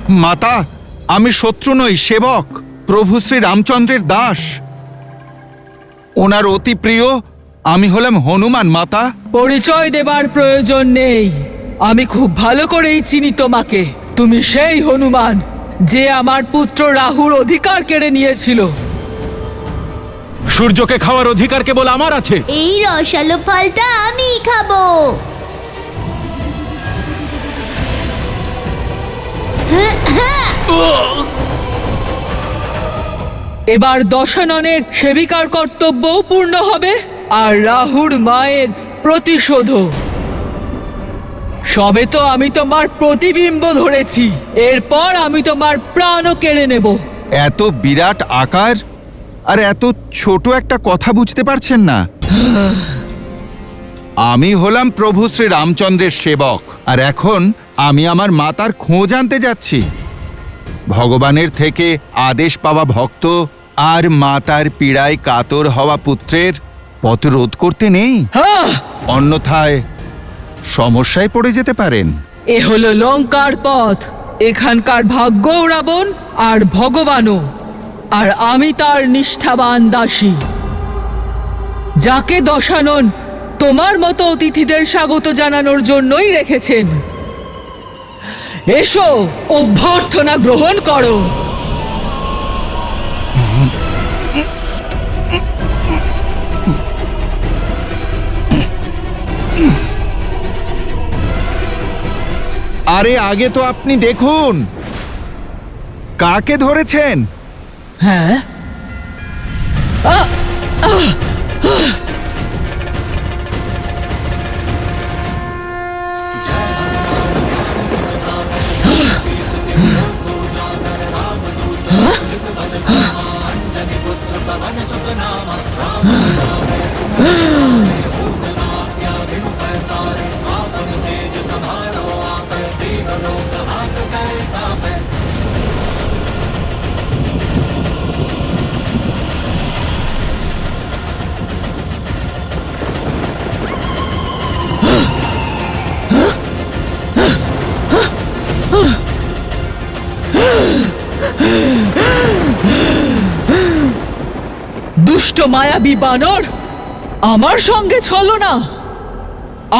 মাতা, আমি শত্রু নই, সেবক, প্রভু শ্রী রামচন্দ্রের দাস। ওনার অতি প্রিয় আমি হলাম হনুমান। মাতা, পরিচয় দেবার প্রয়োজন নেই, আমি খুব ভালো করেই চিনি তোমাকে। তুমি সেই হনুমান যে আমার পুত্র রাহুর অধিকার কেড়ে নিয়েছিল। সূর্যকে খাওয়ার অধিকার কেবল আমার আছে। এই রসালো ফলটা আমি খাবো। এবার দশাননের সেবিকার কর্তব্যও পূর্ণ হবে, আর রাহুর মায়ের প্রতিশোধও। সবে তো আমি তোমার প্রতিবিম্ব ধরেছি, এরপর আমি তোমার প্রাণও কেড়ে নেব। এত বিরাট আকার আর এত ছোট একটা কথা বুঝতে পারছেন না? আমি হলাম প্রভু শ্রী রামচন্দ্রের সেবক, আর এখন আমি আমার মাতার খোঁজ আনতে যাচ্ছি। ভগবানের থেকে আদেশ পাওয়া ভক্ত আর মাতার পীড়ায় কাতর হওয়া পুত্রের পথ রোধ করতে নেই, অন্যথায় সমস্যায় পড়ে যেতে পারেন। এ হলো লঙ্কার পথ, এখানকার ভাগ্যও রাবণ আর ভগবানও, আর আমি তার নিষ্ঠাবান দাসী, যাকে দশানন তোমার মতো অতিথিদের স্বাগত জানানোর জন্যই রেখেছেন। এসো, অভ্যর্থনা গ্রহণ করো। আরে আগে তো আপনি দেখুন কাকে ধরেছেন। হ্যাঁ, দুষ্ট মায়াবী বানর, আমার সঙ্গে চলো না,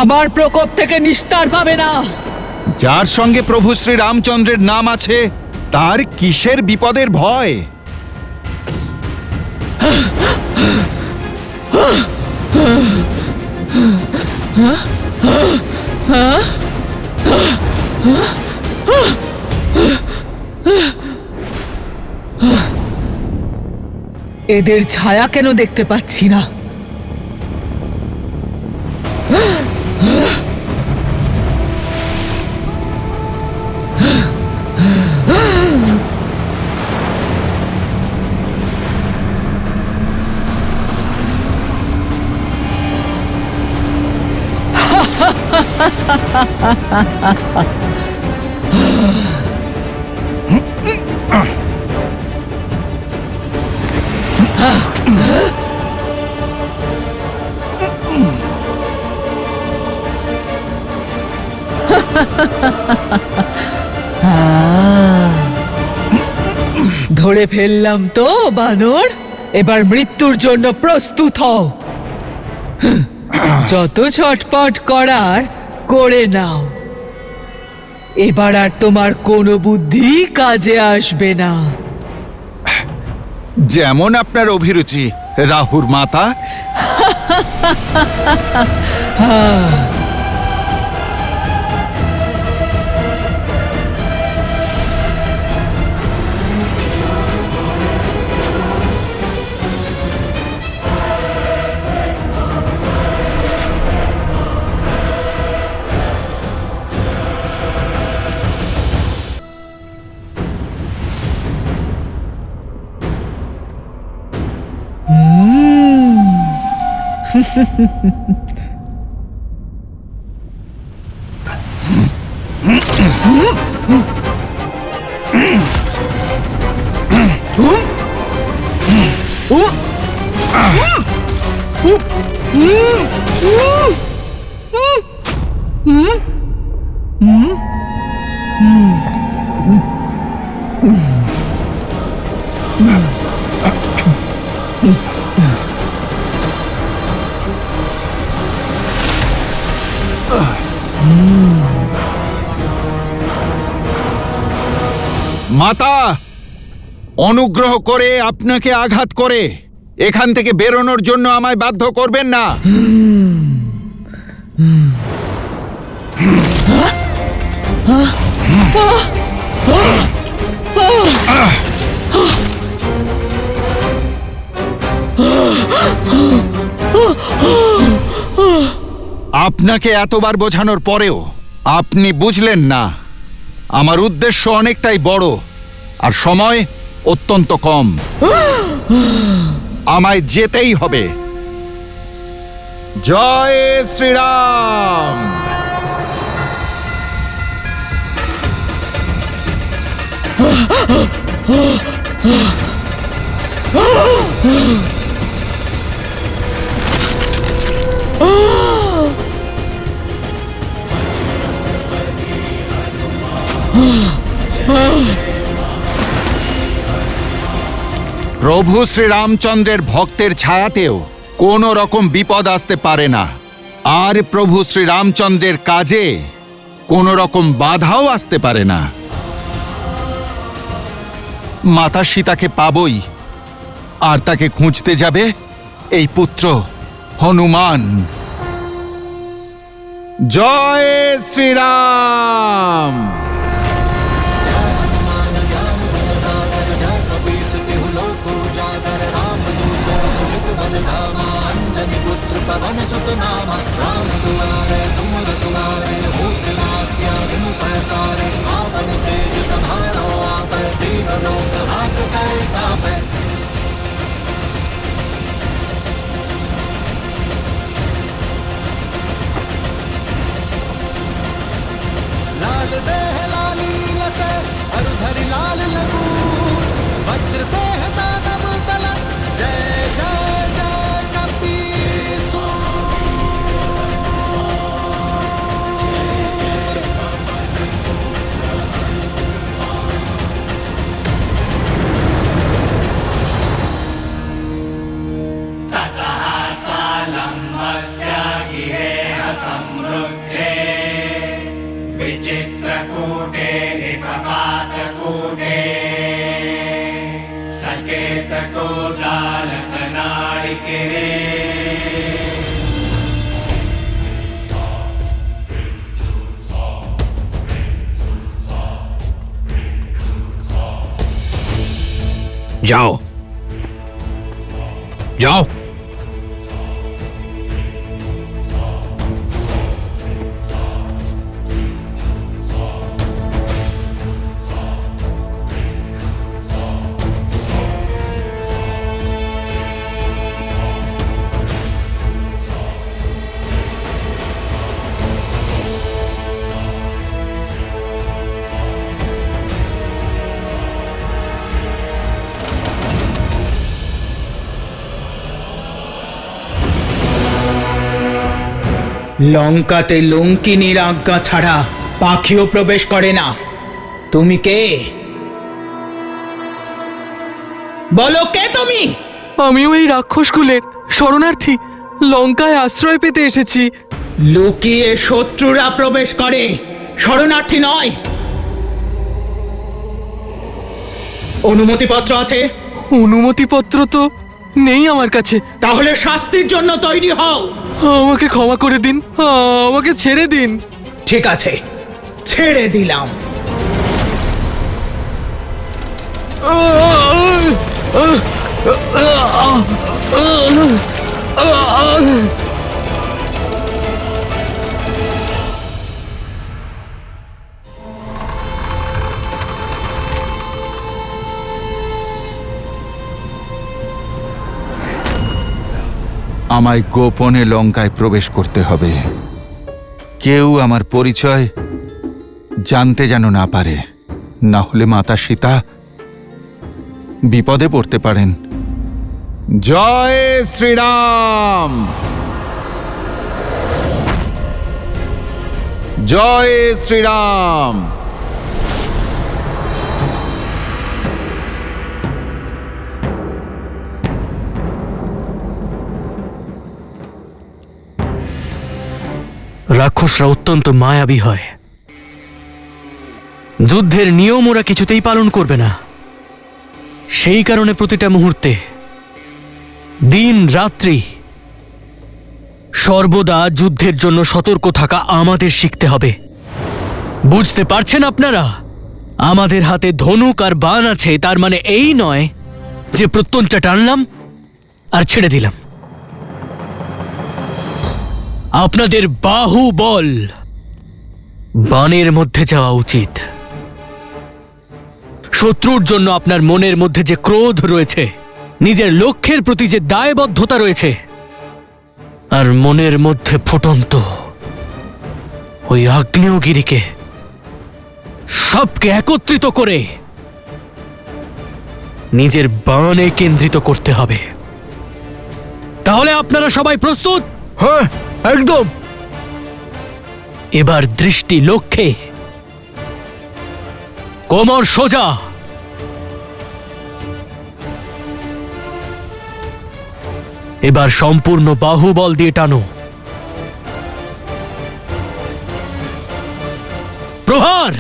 আমার প্রকোপ থেকে নিস্তার পাবে না। যার সঙ্গে প্রভু শ্রী রামচন্দ্রের নাম আছে তার কিসের বিপদের ভয়? এদের ছায়া কেন দেখতে পাচ্ছি না? ধরে ফেললাম তো বানর, এবার মৃত্যুর জন্য প্রস্তুত হও। যত ছটপট করার করে নাও, এবার আর তোমার কোনো বুদ্ধি কাজে আসবে না। যেমন আপনার অভিরুচি রাহুর মাতা। মাতা, অনুগ্রহ করে আপনাকে আঘাত করে এখান থেকে বেরোনোর জন্য আমায় বাধ্য করবেন না। আপনাকে এতবার বোঝানোর পরেও আপনি বুঝলেন না। আমার উদ্দেশ্য অনেকটাই বড় আর সময় অত্যন্ত কম। আমায় যেতেই হবে। জয় শ্রীরাম। প্রভু শ্রীরামচন্দ্রের ভক্তের ছায়াতেও কোনো রকম বিপদ আসতে পারে না, আর প্রভু শ্রীরামচন্দ্রের কাজে কোনো রকম বাধাও আসতে পারে না। মাতা সীতাকে পাবই, আর তাকে খুঁজতে যাবে এই পুত্র হনুমান। জয় শ্রীরাম। लाल देह लाली लसे अरुधरि लाल लगू वज्र देह दानव दलन जय जय जय कपीसु। विचित्रकूटे निपपातकूटे सकेतकोदालकनाळिके जाओ जाओ। লঙ্কাতে লঙ্কিনীর আজ্ঞা ছাড়া পাখিও প্রবেশ করে না। তুমি কে? বলো, কে তুমি? আমিও এই রাক্ষসকুলের শরণার্থী, লঙ্কায় আশ্রয় পেতে এসেছি। লুকিয়ে শত্রুরা প্রবেশ করে, শরণার্থী নয়। অনুমতিপত্র আছে? অনুমতিপত্র তো নেই আমার কাছে। তাহলে শাস্তির জন্য তৈরি হও। আমাকে ক্ষমা করে দিন, আমাকে ছেড়ে দিন। ঠিক আছে, ছেড়ে দিলাম। আমায় গোপনে লঙ্কায় প্রবেশ করতে হবে। কেউ আমার পরিচয় জানতে যেন না পারে, না হলে মাতা সীতা বিপদে পড়তে পারেন। জয় শ্রীরাম। জয় শ্রীরাম। রাক্ষসরা অত্যন্ত মায়াবী হয়। যুদ্ধের নিয়ম ওরা কিছুতেই পালন করবে না। সেই কারণে প্রতিটা মুহূর্তে, দিন রাত্রি, সর্বদা যুদ্ধের জন্য সতর্ক থাকা আমাদের শিখতে হবে। বুঝতে পারছেন আপনারা? আমাদের হাতে ধনুক আর বাণ আছে, তার মানে এই নয় যে প্রত্যন্তটা টানলাম আর ছেড়ে দিলাম। আপনাদের বাহুবল বাণের মধ্যে যাওয়া উচিত। শত্রুর জন্য আপনার মনের মধ্যে যে ক্রোধ রয়েছে, নিজের লক্ষ্যের প্রতি যে দায়বদ্ধতা রয়েছে, আর মনের মধ্যে ফুটন্ত ওই আগ্নেয়গিরিকে, সবকে একত্রিত করে নিজের বাণে কেন্দ্রিত করতে হবে। তাহলে আপনারা সবাই প্রস্তুত? হ্যাঁ, একদম। এবার দৃষ্টি লক্ষ্যে, কোমর সোজা। এবার সম্পূর্ণ বাহুবল দিয়ে টানো। প্রহার!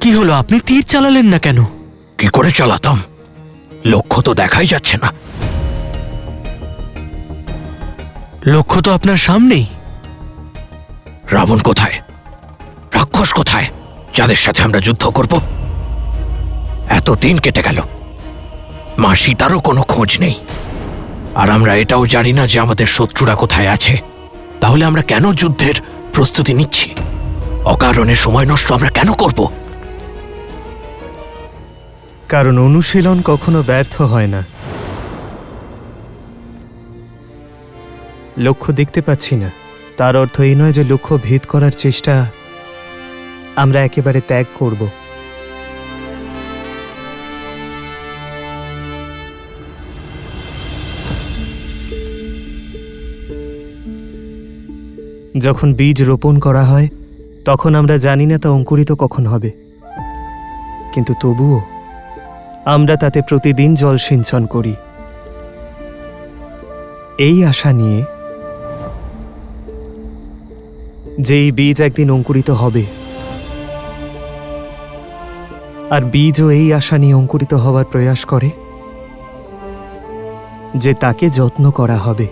কি হলো, আপনি তীর চালালেন না কেন? কি করে চালাতাম? লক্ষ্য তো দেখাই যাচ্ছে না। লক্ষ্য তো আপনার সামনেই। রাবণ কোথায়? রাক্ষস কোথায়, যাদের সাথে আমরা যুদ্ধ করব? এত দিন কেটে গেল, মা সীতারও কোনো খোঁজ নেই। আর আমরা এটাও জানি না যে আমাদের শত্রুরা কোথায় আছে। তাহলে আমরা কেন যুদ্ধের প্রস্তুতি নিচ্ছি? অকারণে সময় নষ্ট আমরা কেন করব? কারণ অনুশীলন কখনো ব্যর্থ হয় না। লক্ষ্য দেখতে পাচ্ছি না, তার অর্থ এই নয় যে লক্ষ্য ভেদ করার চেষ্টা আমরা একেবারে ত্যাগ করব। যখন বীজ রোপণ করা হয় তখন আমরা জানি না তা অঙ্কুরিত কখন হবে, কিন্তু তবুও আমরা তাতে প্রতিদিন জল সিঞ্চন করি, এই আশা নিয়ে যে এই বীজ একদিন অঙ্কুরিত হবে। আর বীজও এই আশা নিয়ে অঙ্কুরিত হওয়ার প্রয়াস করে যে তাকে যত্ন করা হবে।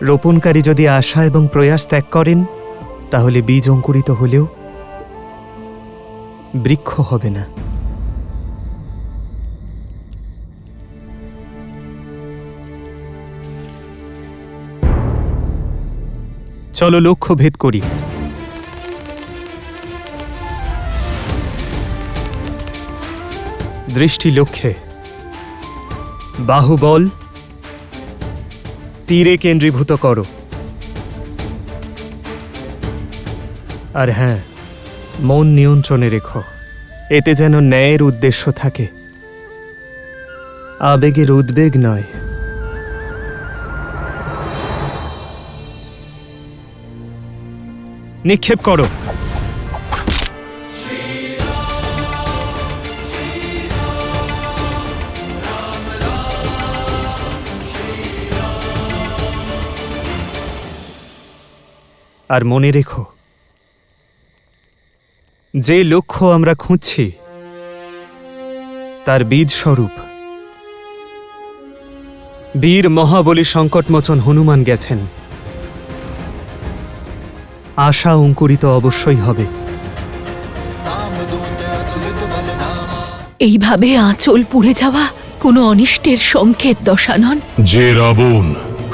রোপণকারী যদি আশা এবং প্রয়াস ত্যাগ করেন, তাহলে বীজ অঙ্কুরিত হলেও বৃক্ষ হবে না। চলো লক্ষ্য ভেদ করি। দৃষ্টি লক্ষ্যে, বাহুবল তীরে কেন্দ্রীভূত করো। আর হ্যাঁ, মন নিয়ন্ত্রণে রেখো, এতে যেন ন্যায়ের উদ্দেশ্য থাকে, আবেগের উদ্বেগ নয়। নিক্ষেপ করো। আর মনে রেখো, যে লক্ষ্য আমরা খুঁজছি তার বীজ স্বরূপ বীর মহাবলী সংকটমোচন হনুমান গেছেন। আশা অঙ্কুরিত অবশ্যই হবে। এইভাবে আঁচল পুড়ে যাওয়া কোনো অনিষ্টের সংকেত, দশানন। যে রাবণ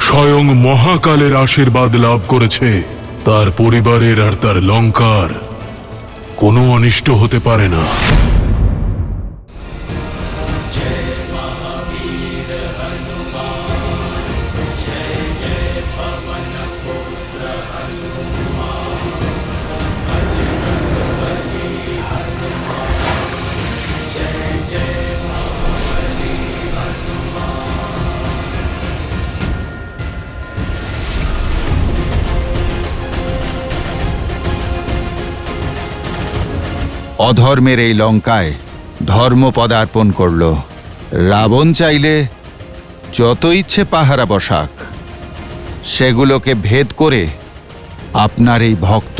স্বয়ং মহাকালের আশীর্বাদ লাভ করেছে, তার পরিবারের আর তার লঙ্কার কোনো অনিষ্ট হতে পারে না। অধর্মের এই লঙ্কায় ধর্ম পদার্পণ করল। রাবণ চাইলে যত ইচ্ছে পাহারা বসাক, সেগুলোকে ভেদ করে আপনার এই ভক্ত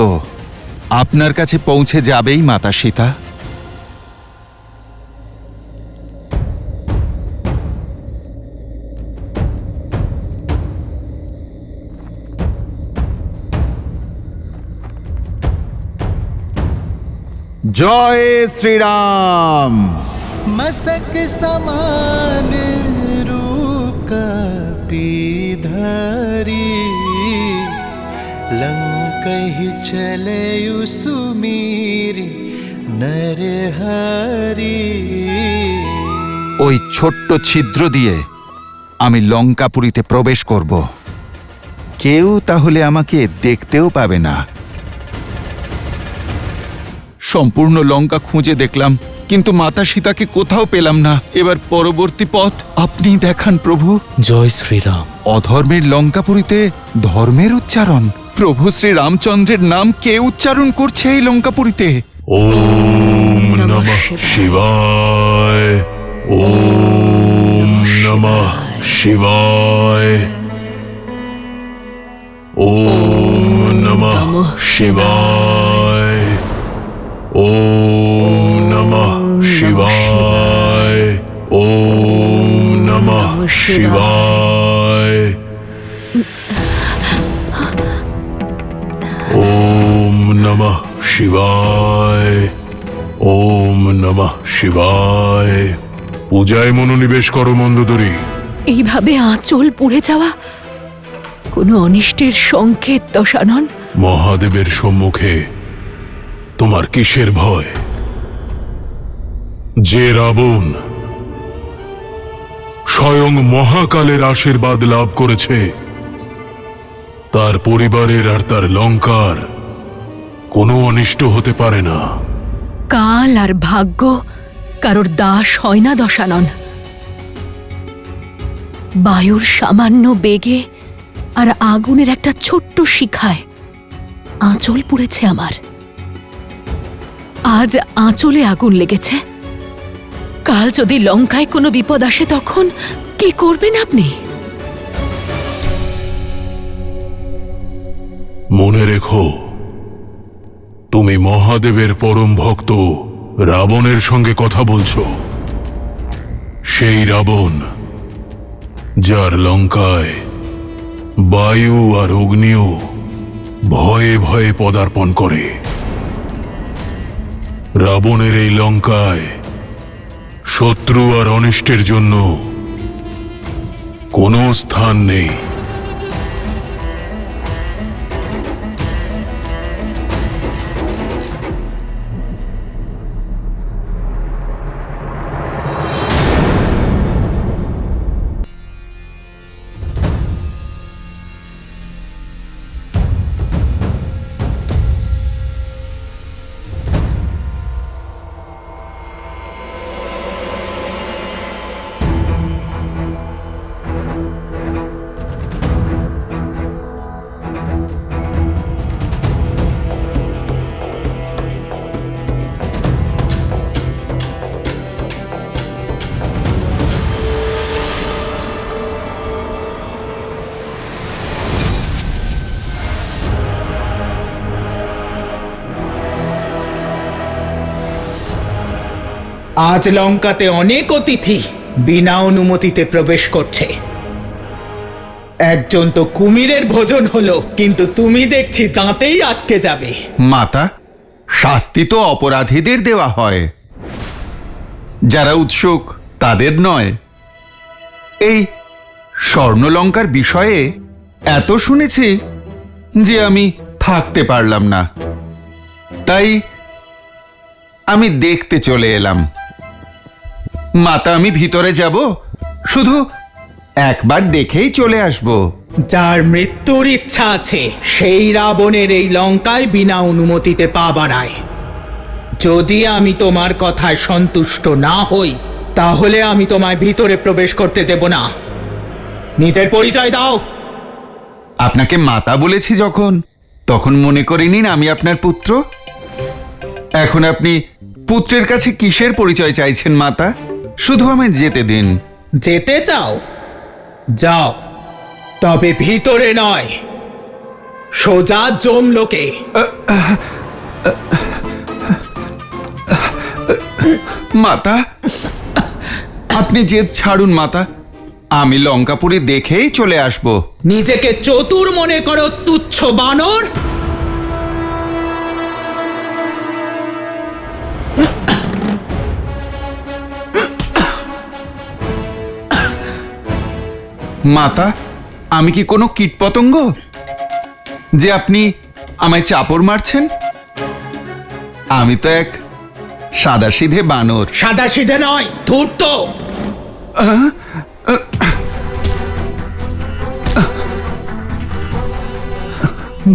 আপনার কাছে পৌঁছে যাবেই মাতা সীতা। জয় শ্রীরাম। मसक समान रूप पीधारी लंकहि चले सुमीरी नरहारी। ওই ছোট্ট ছিদ্র দিয়ে আমি লঙ্কাপুরীতে প্রবেশ করব। কেউ তাহলে আমাকে দেখতেও পাবে না। সম্পূর্ণ লঙ্কা খুঁজে দেখলাম, কিন্তু মাতা সীতাকে কোথাও পেলাম না। এবার পরবর্তী পথ আপনি দেখান প্রভু। জয় শ্রীরাম। অধর্মের লঙ্কাপুরীতে ধর্মের উচ্চারণ। প্রভু শ্রী রামচন্দ্রের নাম কে উচ্চারণ করছে এই লঙ্কাপুরীতে? ওম নমঃ শিবায়। ওম নমঃ শিবায়। ওম নমঃ শিবায়। ওম নমঃ শিবায়। ওম নমঃ শিবায়। ওম নমঃ শিবায়। ওম নমঃ শিবায়। পূজায় মনোনিবেশ করো মন্দোদরী। এইভাবে আঁচল পুড়ে যাওয়া কোনো অনিষ্টের সংকেত দশানন? মহাদেবের সম্মুখে তোমার কিসের ভয়? যে রাবণ স্বয়ং মহাকালের আশীর্বাদ লাভ করেছে, তার পরিবারের আর তার লঙ্কার কোনো অনিষ্ট হতে পারে না। কাল আর ভাগ্য কারোর দাস হয় না দশানন। বায়ুর সামান্য বেগে আর আগুনের একটা ছোট্ট শিখায় আঁচল পুড়েছে আমার। আজ আঁচলে আগুন লেগেছে, কাল যদি লঙ্কায় কোনো বিপদ আসে তখন কি করবেন আপনি? মনে রেখো, তুমি মহাদেবের পরম ভক্ত রাবণের সঙ্গে কথা বলছো। সেই রাবণ যার লঙ্কায় বায়ু আর অগ্নিও ভয়ে ভয়ে পদার্পণ করে। রাবণের এই লঙ্কায় শত্রু আর অনিষ্টের জন্য কোনো স্থান নেই। আজ লঙ্কাতে অনেক অতিথি বিনা অনুমতিতে প্রবেশ করছে। একজন তো কুমিরের ভোজন হলো, কিন্তু তুমি দেখছি দাঁতেই আটকে যাবে। মাতা, শাস্তি তো অপরাধীদের দেওয়া হয়, যারা উৎসুক তাদের নয়। এই স্বর্ণলঙ্কার বিষয়ে এত শুনেছি যে আমি থাকতে পারলাম না, তাই আমি দেখতে চলে এলাম। মাতা, আমি ভিতরে যাব, শুধু একবার দেখেই চলে আসব। যার মৃত্যুর ইচ্ছা আছে সেই রাবণের এই লঙ্কায় বিনা অনুমতিতে পা বাড়ায়। যদি আমি তোমার কথায় সন্তুষ্ট না হই, তাহলে আমি তোমায় ভিতরে প্রবেশ করতে দেব না। নিজের পরিচয় দাও। আপনাকে মাতা বলেছি যখন, তখন মনে করে নিন আমি আপনার পুত্র। এখন আপনি পুত্রের কাছে কিসের পরিচয় চাইছেন মাতা? শুধু আমায় যেতে দিন। যেতে চাও? যাও, তবে ভিতরে নয়, সোজা জমলোকে। মাতা, আপনি জেদ ছাড়ুন মাতা, আমি লঙ্কাপুরি দেখেই চলে আসব। নিজেকে চতুর মনে করো তুচ্ছ বানর। মাতা, আমি কি কোনো কীটপতঙ্গ যে আপনি আমায় চাপড় মারছেন? আমি তো এক সাদাসিধে বানর। সাদাসিধে নয়, ধূর্ত।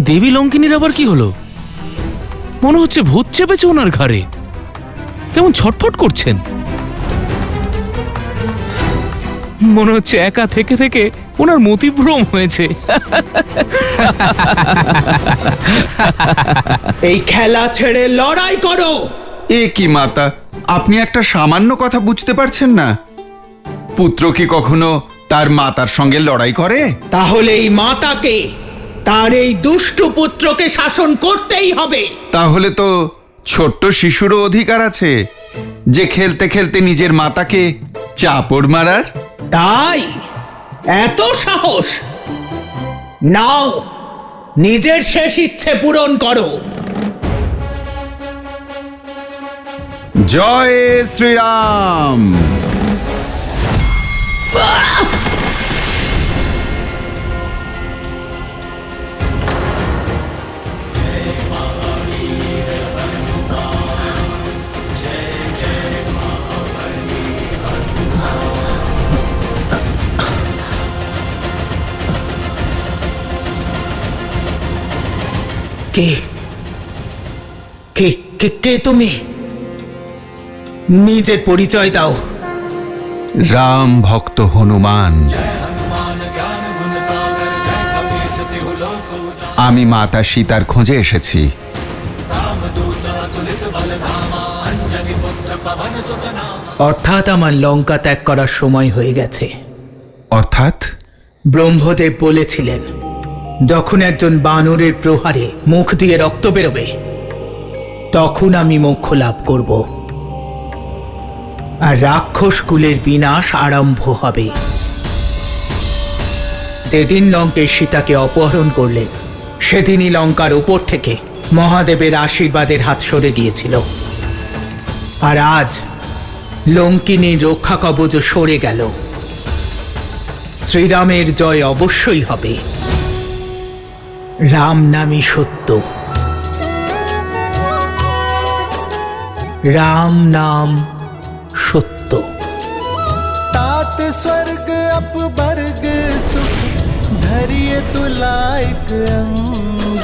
দেবী লঙ্কিনীর আবার কি হলো? মনে হচ্ছে ভূত চেপেছে ওনার ঘাড়ে। কেমন ছটফট করছেন, মনে হচ্ছে একা থেকে থেকে ওনার মতিভ্রম হয়েছে। এই খেলা ছেড়ে লড়াই করো। এ কি মাতা, আপনি একটা সামান্য কথা বুঝতে পারছেন না? পুত্র কি কখনো তার মাতার সঙ্গে লড়াই করে? তাহলে এই মাতাকে, তার এই দুষ্ট পুত্রকে শাসন করতেই হবে। তাহলে তো ছোট্ট শিশুরও অধিকার আছে যে খেলতে খেলতে নিজের মাতাকে চাপড় মারার। তাই এত সাহস? নাও, নিজের শেষ ইচ্ছে পূরণ করো। জয় শ্রীরাম। কে কে কে কে তুমি? নিজের পরিচয় দাও। রাম ভক্ত হনুমান। আমি মাতা সীতার খোঁজে এসেছি। অর্থাৎ আমার লঙ্কা ত্যাগ করার সময় হয়ে গেছে। অর্থাৎ? ব্রহ্মদেব বলেছিলেন, যখন একজন বানরের প্রহারে মুখ দিয়ে রক্ত বেরোবে, তখন আমি মোক্ষ লাভ করব, আর রাক্ষস কুলের বিনাশ আরম্ভ হবে। যেদিন লঙ্কেশ সীতাকে অপহরণ করলেন, সেদিনই লঙ্কার উপর থেকে মহাদেবের আশীর্বাদের হাত সরে গিয়েছিল। আর আজ লঙ্কিনীর রক্ষা কবচ সরে গেল। শ্রীরামের জয় অবশ্যই হবে। রাম নামই সত্য। রাম নাম সত্য। तात स्वर्ग अपवर्ग सुख धरिए तुलाइक अंग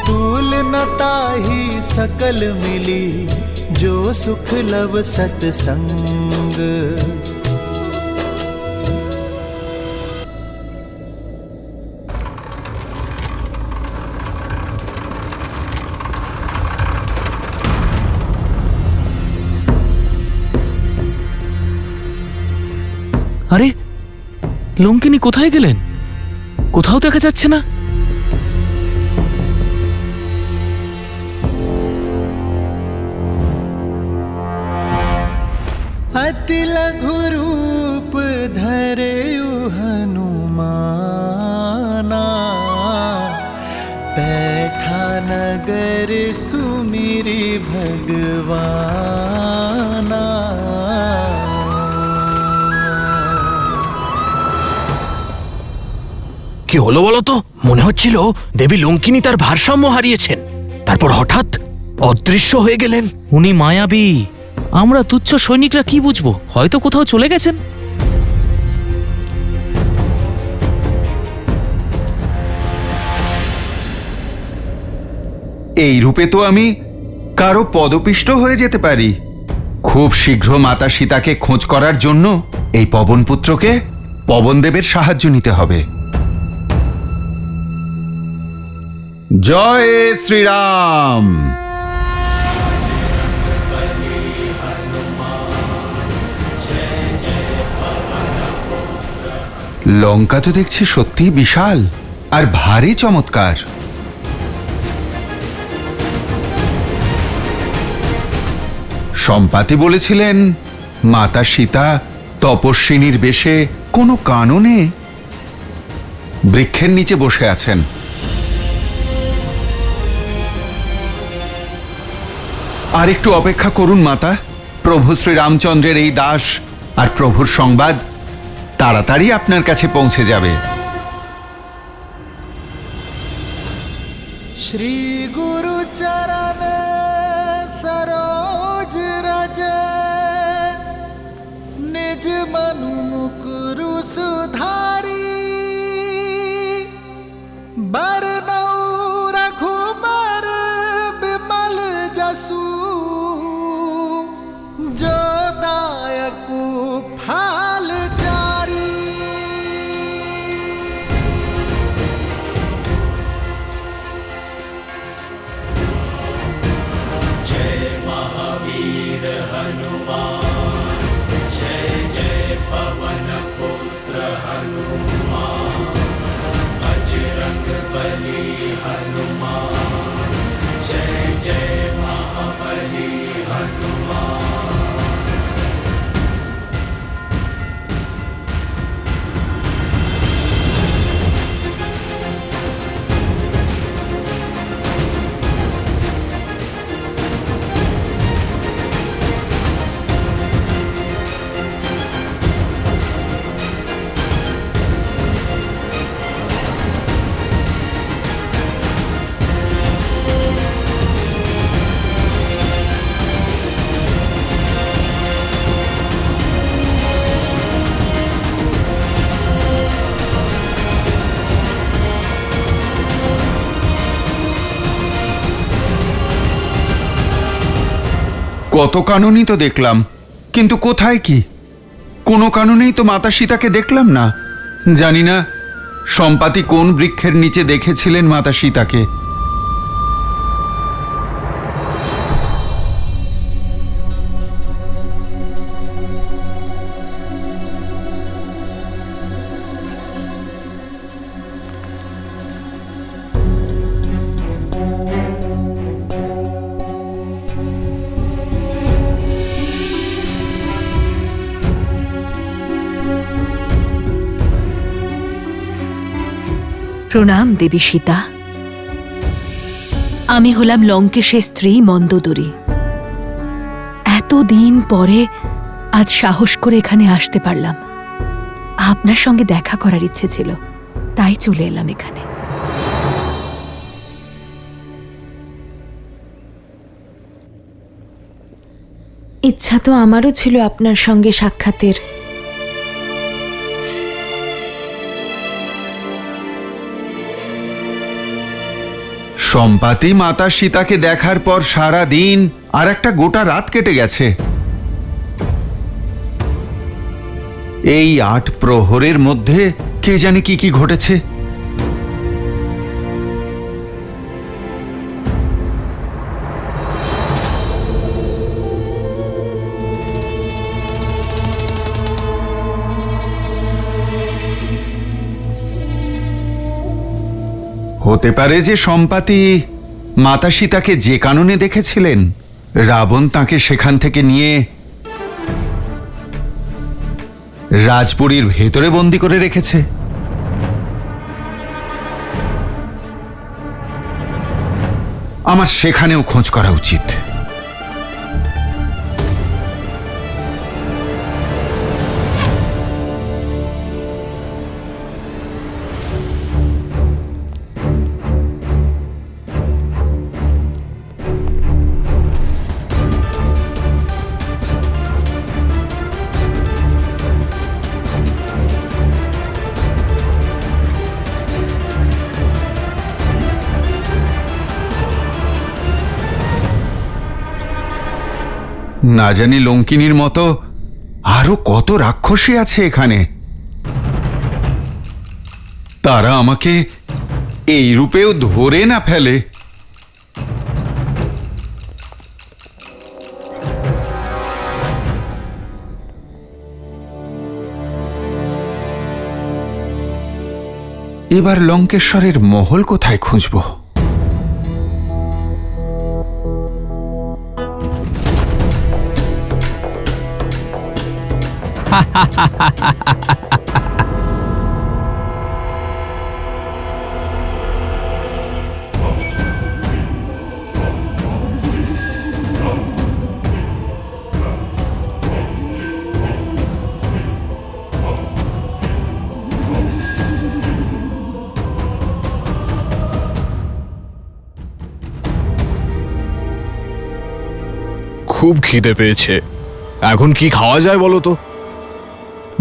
तूल न ताहि सकल मिली जो सुख लव सतसंग। আরে, লঙ্কিনী কোথায় গেলেন? কোথাও দেখা যাচ্ছে না। अति लघु रूप धरे हनुमाना बैठा नगर सुमिरी भगवाना। কি হলো বলো তো? মনে হচ্ছিল দেবী লঙ্কিনী তার ভারসাম্য হারিয়েছেন, তারপর হঠাৎ অদৃশ্য হয়ে গেলেন। উনি মায়াবী, আমরা তুচ্ছ সৈনিকরা কি বুঝবো? হয়তো কোথাও চলে গেছেন। এই রূপে তো আমি কারো পদপিষ্ট হয়ে যেতে পারি। খুব শীঘ্র মাতা সীতাকে খোঁজ করার জন্য এই পবনপুত্রকে পবনদেবের সাহায্য নিতে হবে। জয় শ্রীরাম। লঙ্কা তো দেখছি সত্যি বিশাল আর ভারী চমৎকার। সম্পাতি বলেছিলেন মাতা সীতা তপস্বিনীর বেশে কোনো কাননে বৃক্ষের নিচে বসে আছেন। আর একটু অপেক্ষা করুন মাতা, প্রভু শ্রীরামচন্দ্রের এই দাস আর প্রভুর সংবাদ তাড়াতাড়ি আপনার কাছে পৌঁছে যাবে। श्री गुरु चरण सरोज रज निज मनु मुकुरु सुधारी बरनौ रघुबर बिमल जसु जो दायकु फाल चारी। जय महावीर हनुमान, जय जय पवन पुत्र हनुमान, बजरंग बली हनुमान, जय जय महाबली हनुमान। কত কাননই তো দেখলাম, কিন্তু কোথায় কি? কোনো কাননেই তো মাতা সীতাকে দেখলাম না। জানি না সম্পাতি কোন বৃক্ষের নিচে দেখেছিলেন মাতা সীতাকে। প্রণাম দেবী সীতা। আমি হলাম লঙ্কেশের স্ত্রী মন্দোদরী। এতদিন পরে আজ সাহস করে এখানে আসতে পারলাম। আপনার সঙ্গে দেখা করার ইচ্ছে ছিল, তাই চলে এলাম এখানে। ইচ্ছা তো আমারও ছিল আপনার সঙ্গে সাক্ষাতের। সম্পাতি মাতা সীতাকে দেখার পর সারা দিন আর একটা গোটা রাত কেটে গেছে। এই ৮ প্রহরের মধ্যে কে জানে কি কি ঘটেছে। হতে পারে যে সম্পাতি মাতা সীতাকে যে কাননে দেখেছিলেন, রাবণ তাকে সেখান থেকে নিয়ে রাজপুরীর ভেতরে বন্দি করে রেখেছে। আমার সেখানেও খোঁজ করা উচিত। না জানি লঙ্কিনীর মতো আরো কত রাক্ষসী আছে এখানে। তারা আমাকে এই রূপেও ধরে না ফেলে। এবার লঙ্কেশ্বরের মহল কোথায় খুঁজব? খুব খিদে পেয়েছে, এখন কি খাওয়া যায় বলো তো?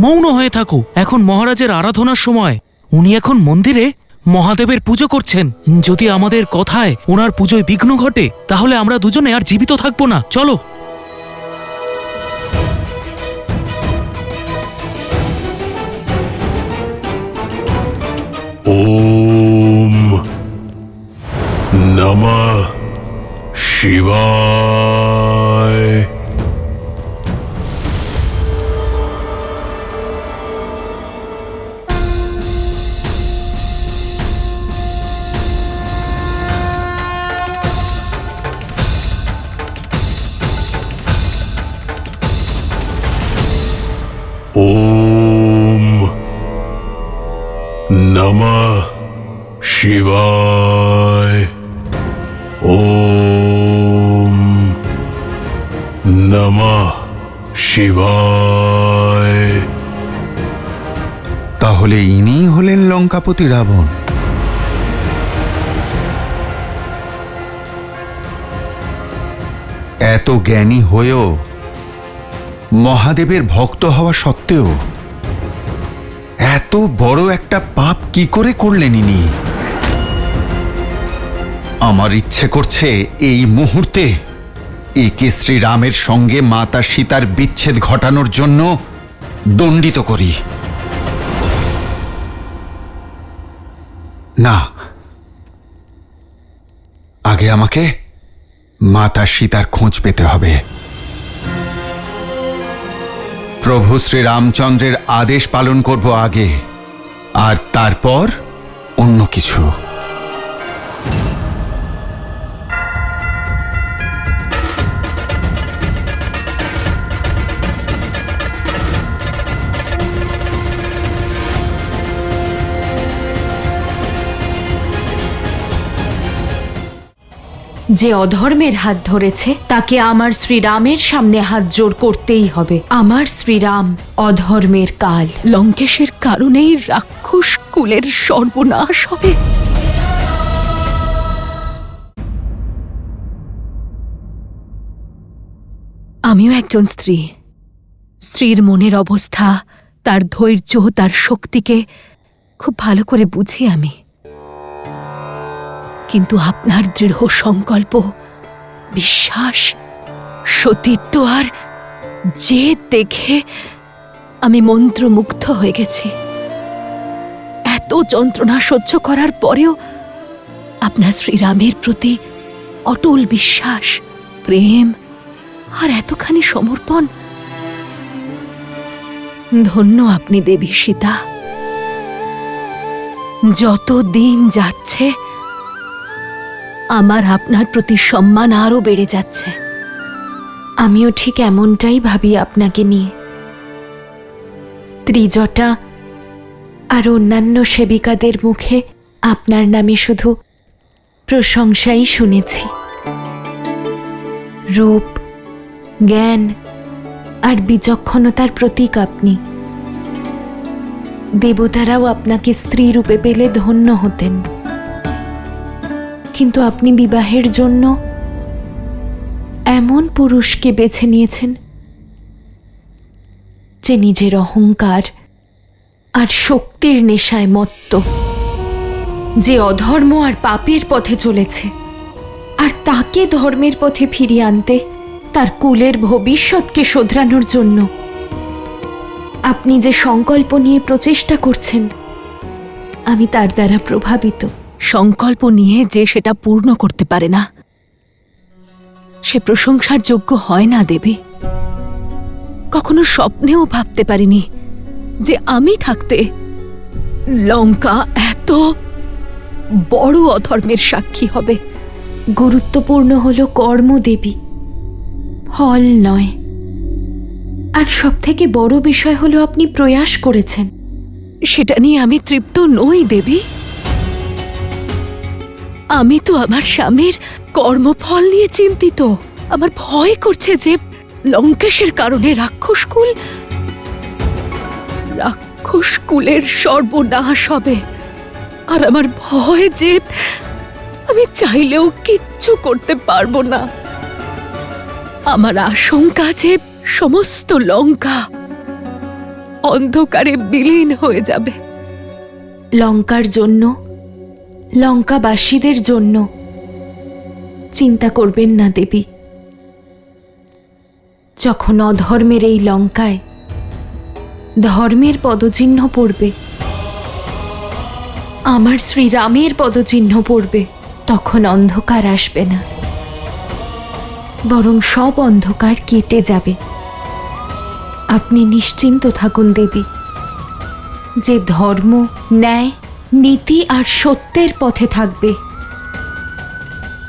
মৌন হয়ে থাকো, এখন মহারাজের আরাধনার সময়। উনি এখন মন্দিরে মহাদেবের পুজো করছেন। যদি আমাদের কথায় ওনার পুজোয় বিঘ্ন ঘটে তাহলে আমরা দুজনে আর জীবিত থাকবো না। চলো। ওম নমঃ শিবায়। ওম নমঃ শিবায়। ওম নমঃ শিবায়। তাহলে ইনিই হলেন লঙ্কাপতি রাবণ। এত জ্ঞানী হয়েও, মহাদেবের ভক্ত হওয়া সত্ত্বেও এত বড় একটা পাপ কি করে করলেন ইনি? আমার ইচ্ছে করছে এই মুহূর্তে একে শ্রীরামের সঙ্গে মাতা সীতার বিচ্ছেদ ঘটানোর জন্য দণ্ডিত করি। না, আগে আমাকে মাতা সীতার খোঁজ পেতে হবে। প্রভু শ্রীরামচন্দ্রের আদেশ পালন করব আগে, আর তারপর অন্য কিছু। যে অধর্মের হাত ধরেছে তাকে আমার শ্রীরামের সামনে হাত জোড় করতেই হবে। আমার শ্রীরাম অধর্মের কাল। লঙ্কেশের কারণেই রাক্ষস কুলের সর্বনাশ হবে। আমিও একজন স্ত্রী। স্ত্রীর মনের অবস্থা, তার ধৈর্য, তার শক্তিকে খুব ভালো করে বুঝি আমি। কিন্তু আপনার দৃঢ় সংকল্প, বিশ্বাস, সতীত্ব আর জেদ দেখে আমি মন্ত্রমুগ্ধ হয়ে গেছি। এত যন্ত্রণা সহ্য করার পরেও আপনার শ্রীরামের প্রতি অটল বিশ্বাস, প্রেম আর এতখানি সমর্পণ। ধন্য আপনি দেবী সীতা। যত দিন যাচ্ছে আমার আপনার প্রতি সম্মান আরো বেড়ে যাচ্ছে। আমিও ঠিক এমনটাই ভাবি আপনাকে নিয়ে। ত্রিজটা আর অন্যান্য সেবিকাদের মুখে আপনার নামে শুধু প্রশংসাই শুনেছি। রূপ, জ্ঞান আর বিচক্ষণতার প্রতীক আপনি। দেবতারাও আপনাকে স্ত্রী রূপে পেলে ধন্য হতেন, কিন্তু আপনি বিবাহের জন্য এমন পুরুষকে বেছে নিয়েছেন যে নিজের অহংকার আর শক্তির নেশায় মত্ত, যে অধর্ম আর পাপের পথে চলেছে, আর তাকে ধর্মের পথে ফিরিয়ে আনতে, তার কুলের ভবিষ্যৎকে শোধরানোর জন্য আপনি যে সংকল্প নিয়ে প্রচেষ্টা করছেন, আমি তার দ্বারা প্রভাবিত। সংকল্প নিয়ে যে সেটা পূর্ণ করতে পারে না সে প্রশংসার যোগ্য হয় না দেবী। কখনো স্বপ্নেও ভাবতে পারিনি যে আমি থাকতে লঙ্কা এত কত বড় অধর্মের সাক্ষী হবে। গুরুত্বপূর্ণ হলো কর্ম দেবী, ফল নয়। আর সব থেকে বড় বিষয় হলো আপনি প্রয়াস করেছেন। সেটা নিয়ে আমি তৃপ্ত নই দেবী। আমি তো আমার স্বামীর কর্মফল নিয়ে চিন্তিত। আমার ভয় করছে যে লঙ্কেশের কারণে রাক্ষসকুলের সর্বনাশ হবে। আর আমার ভয় যে আমি চাইলেও কিচ্ছু করতে পারবো না। আমার আশঙ্কা যে সমস্ত লঙ্কা অন্ধকারে বিলীন হয়ে যাবে। লঙ্কার জন্য, লঙ্কাবাসীদের জন্য চিন্তা করবেন না দেবী। যখন অধর্মের এই লঙ্কায় ধর্মের পদচিহ্ন পড়বে, আমার শ্রীরামের পদচিহ্ন পড়বে, তখন অন্ধকার আসবে না, বরং সব অন্ধকার কেটে যাবে। আপনি নিশ্চিন্ত থাকুন দেবী, যে ধর্ম, ন্যায়, নীতি আর সত্যের পথে থাকবে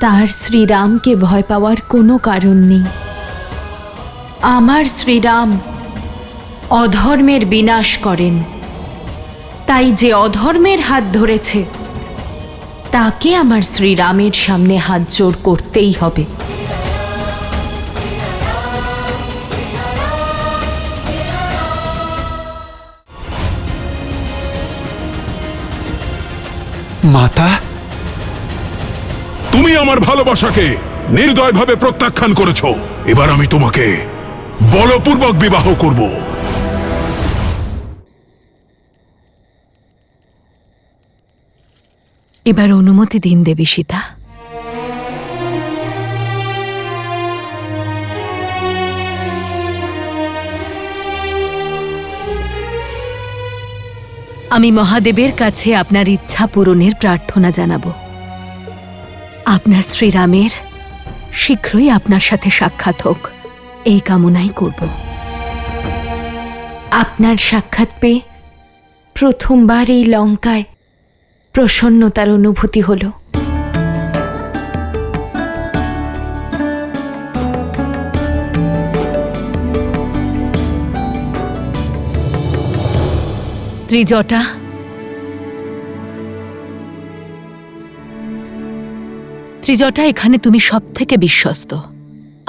তার শ্রীরামকে ভয় পাওয়ার কোনো কারণ নেই। আমার শ্রীরাম অধর্মের বিনাশ করেন, তাই যে অধর্মের হাত ধরেছে তাকে আমার শ্রীরামের সামনে হাত জোড় করতেই হবে। মাতা, তুমি আমার ভালোবাসাকে নির্দয়ভাবে প্রত্যাখ্যান করেছ। এবার আমি তোমাকে বলপূর্বক বিবাহ করব। এবার অনুমতি দিন দেবী সীতা। আমি মহাদেবের কাছে আপনার ইচ্ছা পূরণের প্রার্থনা জানাব। আপনার শ্রীরামের শীঘ্রই আপনার সাথে সাক্ষাৎ হোক, এই কামনাই করব। আপনার সাক্ষাৎ পেয়ে প্রথমবার এই লঙ্কায় প্রসন্নতার অনুভূতি হল। ত্রিজটা, এখানে তুমি সব থেকে বিশ্বস্ত।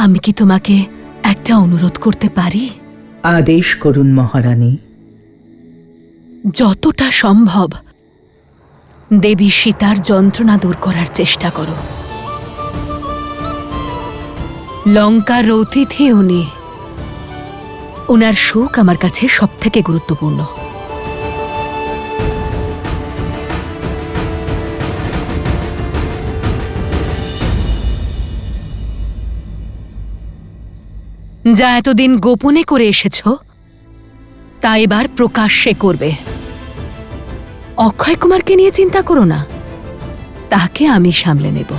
আমি কি তোমাকে একটা অনুরোধ করতে পারি? আদেশ করুন মহারানী। যতটা সম্ভব দেবী সীতার যন্ত্রণা দূর করার চেষ্টা করো। লঙ্কার অতিথি উনি, ওনার সুখ আমার কাছে সব থেকে গুরুত্বপূর্ণ। যা এতদিন গোপনে করে এসেছ তা এবার প্রকাশ্যে করবে। অক্ষয় কুমারকে নিয়ে চিন্তা করো না, তাকে আমি সামলে নেব।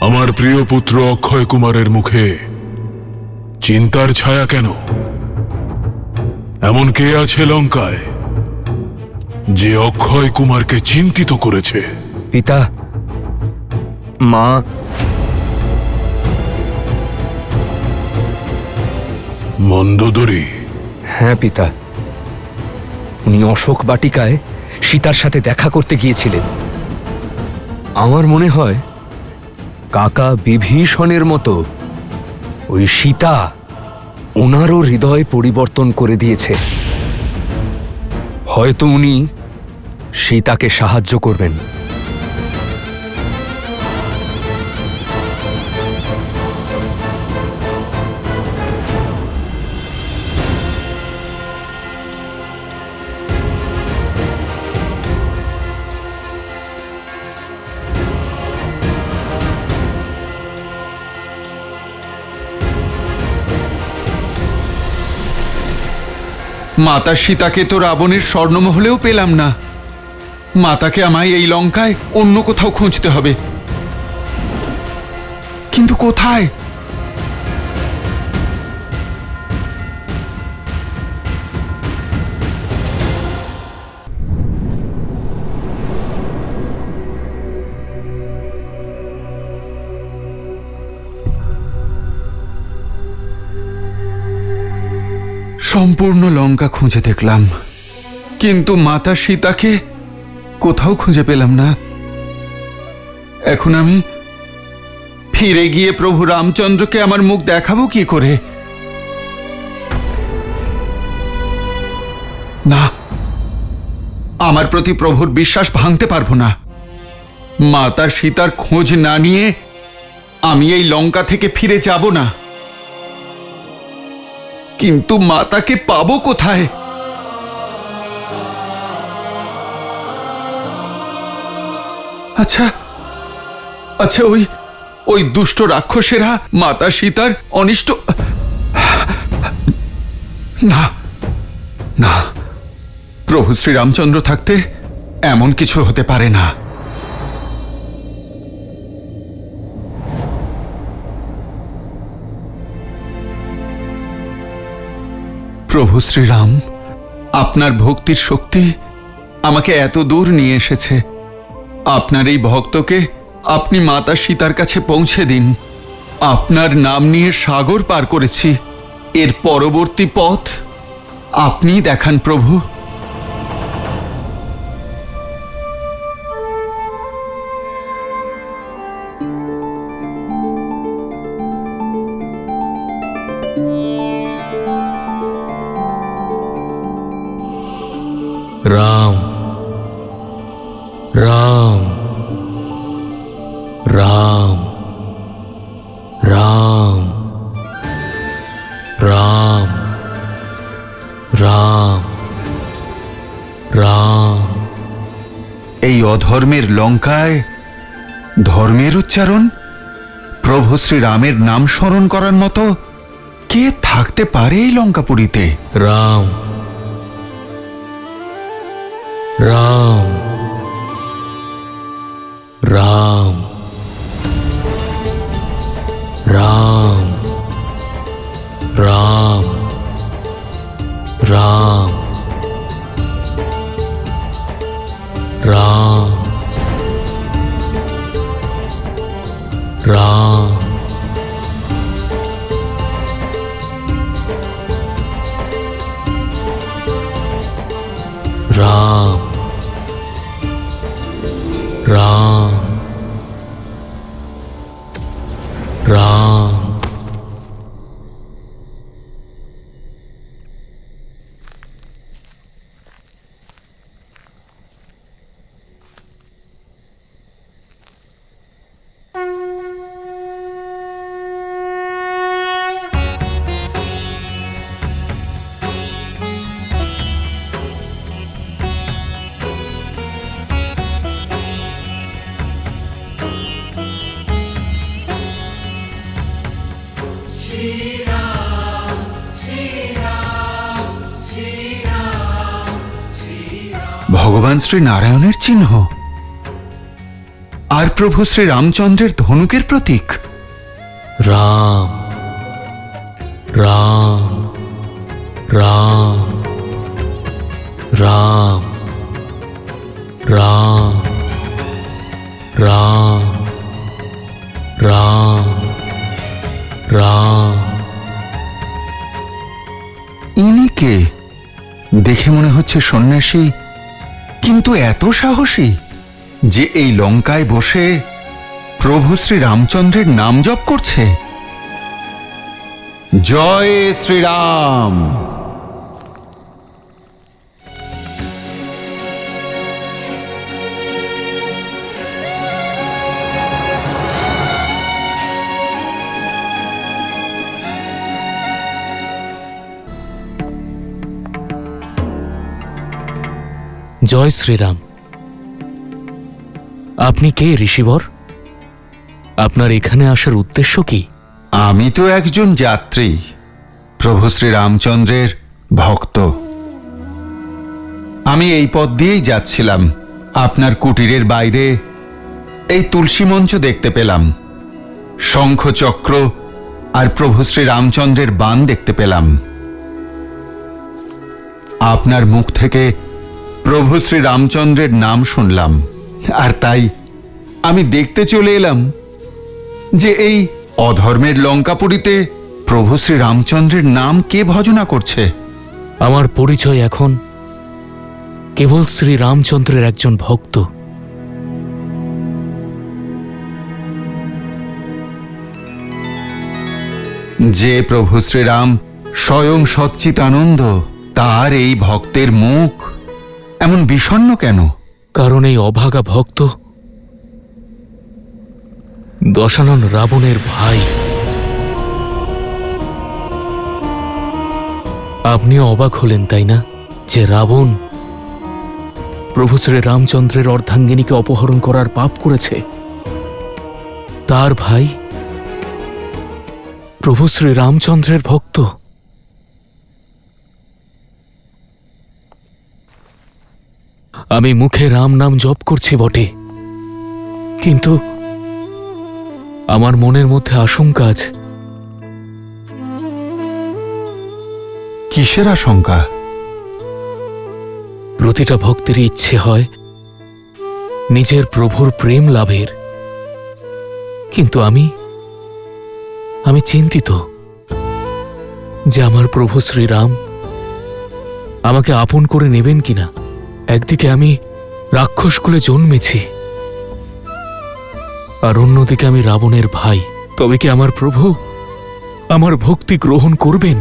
আমার প্রিয় পুত্র অক্ষয় কুমারের মুখে চিন্তার ছায়া কেন? এমন কে আছে লঙ্কায় যে অক্ষয় কুমারকে চিন্তিত করেছে? পিতা, মা, মন্দোদরী। হ্যাঁ পিতা, উনি অশোক বাটিকায় সীতার সাথে দেখা করতে গিয়েছিলেন। আমার মনে হয় কাকা বিভীষণের মতো ওই সীতা ওনারও হৃদয় পরিবর্তন করে দিয়েছে। হয়তো উনি সীতাকে সাহায্য করবেন। মাতা সীতাকে তো রাবণের স্বর্ণমহলেও পেলাম না। মাতাকে আমায় এই লঙ্কায় অন্য কোথাও খুঁজতে হবে, কিন্তু কোথায়? সম্পূর্ণ লঙ্কা খুঁজে দেখলাম, কিন্তু মাতা সীতাকে কোথাও খুঁজে পেলাম না। এখন আমি ফিরে গিয়ে প্রভু রামচন্দ্রকে আমার মুখ দেখাবো কি করে? না, আমার প্রতি প্রভুর বিশ্বাস ভাঙতে পারবো না। মাতা সীতার খোঁজ না নিয়ে আমি এই লঙ্কা থেকে ফিরে যাব না। কিন্তু মাতাকে পাবো কোথায়? আচ্ছা আচ্ছা, ওই দুষ্ট রাক্ষসেরা মাতা সীতার অনিষ্ট। না না, প্রভু শ্রীরামচন্দ্র থাকতে এমন কিছু হতে পারে না। প্রভু শ্রীরাম, আপনার ভক্তির শক্তি আমাকে এত দূর নিয়ে এসেছে। আপনার এই ভক্তকে আপনি মাতা সীতার কাছে পৌঁছে দিন। আপনার নাম নিয়ে সাগর পার করেছি, এর পরবর্তী পথ আপনিই দেখান প্রভু। রাম রাম রাম রাম রাম রাম রাম। এই অধর্মের লঙ্কায় ধর্মের উচ্চারণ? প্রভু শ্রীরামের নাম স্মরণ করার মতো কে থাকতে পারে এই লঙ্কাপুরীতে? রাম রাম রাম রাম রাম রাম রাম রাম রাম রাম রাম। ভগবান শ্রী নারায়ণের চিহ্ন আর প্রভু শ্রী রামচন্দ্রের ধনুকের প্রতীক। রাম রাম রাম রাম রাম রাম রাম রাম। ইনি কে? দেখে মনে হচ্ছে সন্ন্যাসী, কিন্তু এত সাহসী। যে এই লঙ্কায় বসে প্রভু শ্রী রামচন্দ্রের নাম জপ করছে? জয় শ্রীরাম। জয় শ্রীরাম। আপনি কে ঋষিবর? আপনার এখানে আসার উদ্দেশ্য কি? আমি তো একজন যাত্রী, প্রভু শ্রী রামচন্দ্রের ভক্ত। আমি এই পথ দিয়েই যাচ্ছিলাম। আপনার কুটিরের বাইরে এই তুলসী মঞ্চ দেখতে পেলাম, শঙ্খ চক্র আর প্রভু শ্রী রামচন্দ্রের বাণ দেখতে পেলাম। আপনার মুখ থেকে প্রভু শ্রী রামচন্দ্রের নাম শুনলাম, আর তাই আমি দেখতে চলে এলাম যে এই অধর্মের লঙ্কাপুরীতে প্রভু শ্রী রামচন্দ্রের নাম কে ভজনা করছে। আমার পরিচয় এখন কেবল শ্রী রামচন্দ্রের একজন ভক্ত। যে প্রভু শ্রীরাম স্বয়ং সচ্চিদানন্দ, তার এই ভক্তের মুখ এমন বিষণ্ণ কেন? কারণ এই অভাগা ভক্ত দশানন রাবণের ভাই। আপনিও অবাক হলেন তাই না, যে রাবণ প্রভু শ্রী রামচন্দ্রের অর্ধাঙ্গিনীকে অপহরণ করার পাপ করেছে? তার ভাই প্রভু শ্রী রামচন্দ্রের ভক্ত। আমি মুখে রাম নাম জপ করছি বটে, কিন্তু আমার মনের মধ্যে আশঙ্কা আছে। কিসের আশঙ্কা? প্রতিটা ভক্তের ইচ্ছে হয় নিজের প্রভুর প্রেম লাভের, কিন্তু আমি চিন্তিত যে আমার প্রভু শ্রীরাম আমাকে আপন করে নেবেন কিনা। একদিকে আমি রাক্ষস কুলে জন্মেছি, আর অন্যদিকে আমি রাবণের ভাই। তবে কি আমার প্রভু আমার ভক্তি গ্রহণ করবেন?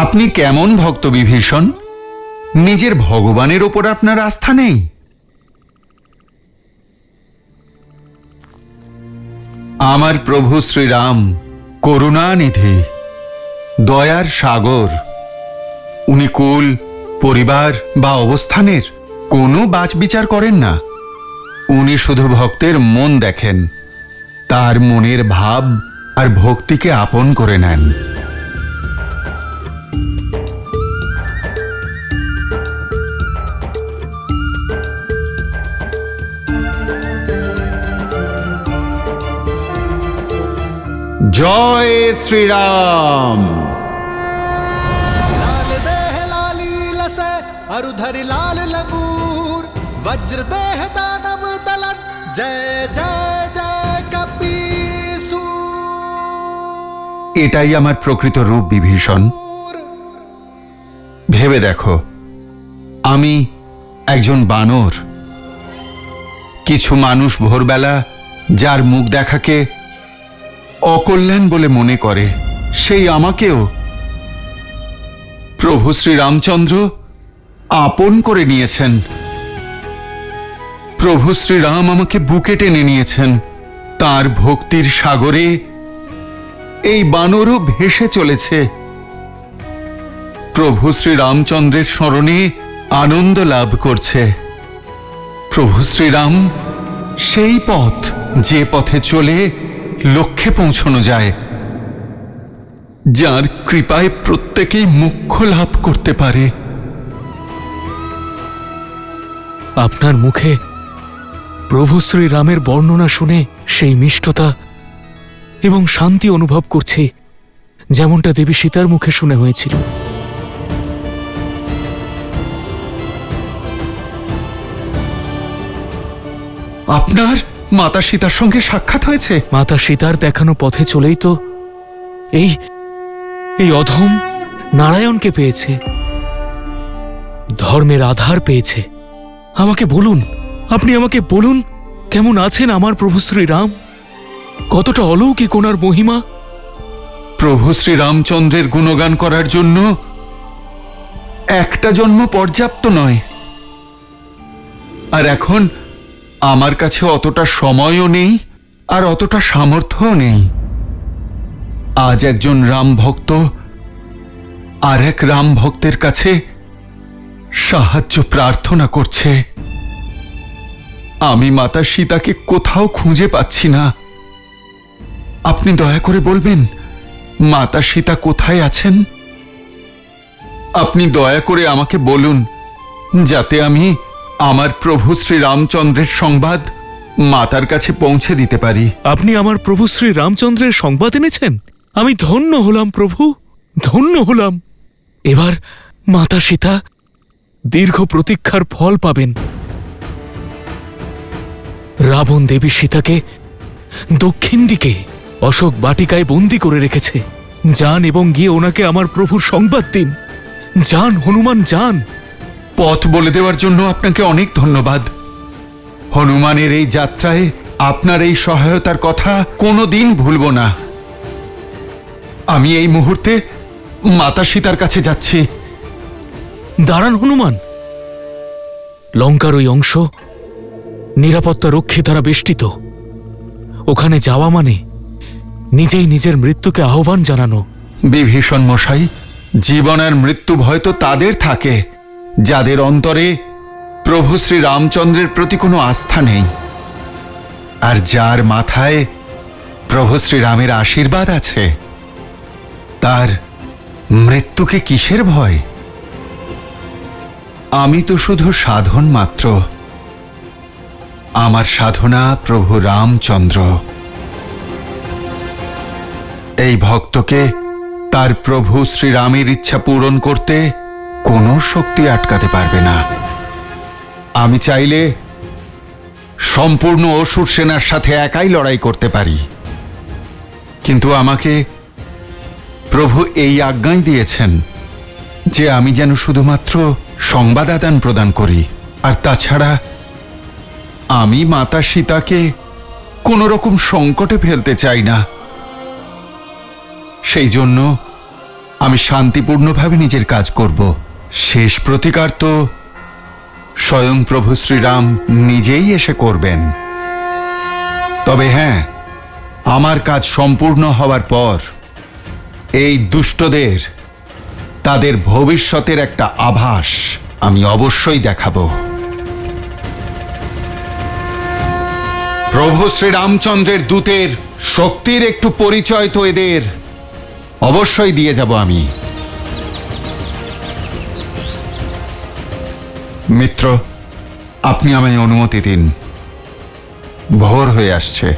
আপনি কেমন ভক্ত বিভীষণ? নিজের ভগবানের ওপর আপনার আস্থা নেই? আমার প্রভু শ্রীরাম করুণানিধি, দয়ার সাগর। উনি কুল, পরিবার বা অবস্থানের কোনো বাছবিচার করেন না। উনি শুধু ভক্তের মন দেখেন, তার মনের ভাব আর ভক্তিকে আপন করে নেন। জয় শ্রীরাম। लाल देह लाली लसे अरुधरि लाल लंगूर वज्र देह दानव दलन जय जय जय कपीसू। এটাই আমার প্রকৃত রূপ বিভীষণ। ভেবে দেখো, আমি একজন বানর। কিছু মানুষ ভোরবেলা যার মুখ দেখাকে অকল্যাণ বলে মনে করে, সেই আমাকেও প্রভু শ্রী রামচন্দ্র আপন করে নিয়েছেন। প্রভু শ্রীরাম আমাকে বুকে টেনে নিয়েছেন। তার ভক্তির সাগরে এই বানরও ভেসে চলেছে। প্রভু শ্রী রামচন্দ্রের স্মরণে আনন্দ লাভ করছে। প্রভু শ্রীরাম সেই পথ, যে পথে চলে লক্ষ্যে পৌঁছানো যায়, যার কৃপায় প্রত্যেকেই মোক্ষ লাভ করতে পারে। আপনার মুখে প্রভু শ্রীরামের বর্ণনা শুনে সেই মিষ্টতা এবং শান্তি অনুভব করছি, যেমনটা দেবী সীতার মুখে শুনে হয়েছিল। আপনার মাতা সীতার সঙ্গে সাক্ষাৎ হয়েছে? মাতা সীতার দেখানো পথে চলেই তো এই অধম নারায়ণকে পেয়েছে। ধর্মের আধার পেয়েছে। আমাকে বলুন, আপনি আমাকে বলুন, কেমন আছেন আমার প্রভু শ্রীরাম? কতটা অলৌকিক ওনার মহিমা! প্রভু শ্রী রামচন্দ্রের গুণগান করার জন্য একটা জন্ম পর্যাপ্ত নয়, আর এখন আমার কাছে অতটা সময়ও নেই আর অতটা সামর্থ্যও নেই। আজ একজন রাম ভক্ত আর এক রাম ভক্তের কাছে সাহায্য প্রার্থনা করছে। আমি মাতা সীতাকে কোথাও খুঁজে পাচ্ছি না। আপনি দয়া করে বলবেন মাতা সীতা কোথায় আছেন? আপনি দয়া করে আমাকে বলুন, যাতে আমি আমার প্রভু শ্রী রামচন্দ্রের সংবাদ মাতার কাছে পৌঁছে দিতে পারি। আপনি আমার প্রভু শ্রী রামচন্দ্রের সংবাদ এনেছেন? আমি ধন্য হলাম প্রভু, ধন্য হলাম। এবার মাতা সীতা দীর্ঘ প্রতীক্ষার ফল পাবেন। রাবণ দেবী সীতাকে দক্ষিণ দিকে অশোক বাটিকায় বন্দি করে রেখেছে। যান এবং গিয়ে ওনাকে আমার প্রভুর সংবাদ দিন। যান হনুমান, যান। পথ বলে দেওয়ার জন্য আপনাকে অনেক ধন্যবাদ। হনুমানের এই যাত্রায় আপনার এই সহায়তার কথা কোনোদিন ভুলব না। আমি এই মুহূর্তে মাতা সীতার কাছে যাচ্ছি। দাঁড়ান হনুমান, লঙ্কার ওই অংশ নিরাপত্তা রক্ষী দ্বারা বেষ্টিত। ওখানে যাওয়া মানে নিজেই নিজের মৃত্যুকে আহ্বান জানানো। বিভীষণ মশাই, জীবন আর মৃত্যু ভয় তো তাদের থাকে যাদের অন্তরে প্রভু শ্রী রামচন্দ্রের প্রতি কোনো আস্থা নেই, আর যার মাথায় প্রভু শ্রীরামের আশীর্বাদ আছে, তার মৃত্যুকে কিসের ভয়? আমি তো শুধু সাধন মাত্র। আমার সাধনা প্রভু রামচন্দ্র। এই ভক্তকে তার প্রভু শ্রীরামের ইচ্ছা পূরণ করতে কোনো শক্তি আটকাতে পারবে না। আমি চাইলে সম্পূর্ণ অসুর সেনার সাথে একাই লড়াই করতে পারি, কিন্তু আমাকে প্রভু এই আজ্ঞাই দিয়েছেন যে আমি যেন শুধুমাত্র সংবাদ আদান প্রদান করি। আর তাছাড়া আমি মাতা সীতাকে কোনো রকম সংকটে ফেলতে চাই না। সেই জন্য আমি শান্তিপূর্ণভাবে নিজের কাজ করব। শেষ প্রতিকার তো স্বয়ং প্রভু শ্রীরাম নিজেই এসে করবেন। তবে হ্যাঁ, আমার কাজ সম্পূর্ণ হওয়ার পর এই দুষ্টদের তাদের ভবিষ্যতের একটা আভাস আমি অবশ্যই দেখাবো। প্রভু শ্রীরামচন্দ্রের দূতের শক্তির একটু পরিচয় তো এদের অবশ্যই দিয়ে যাব আমি। মিত্র, আপনি আমায় অনুমতি দিন। ভোর হয়ে আসছে।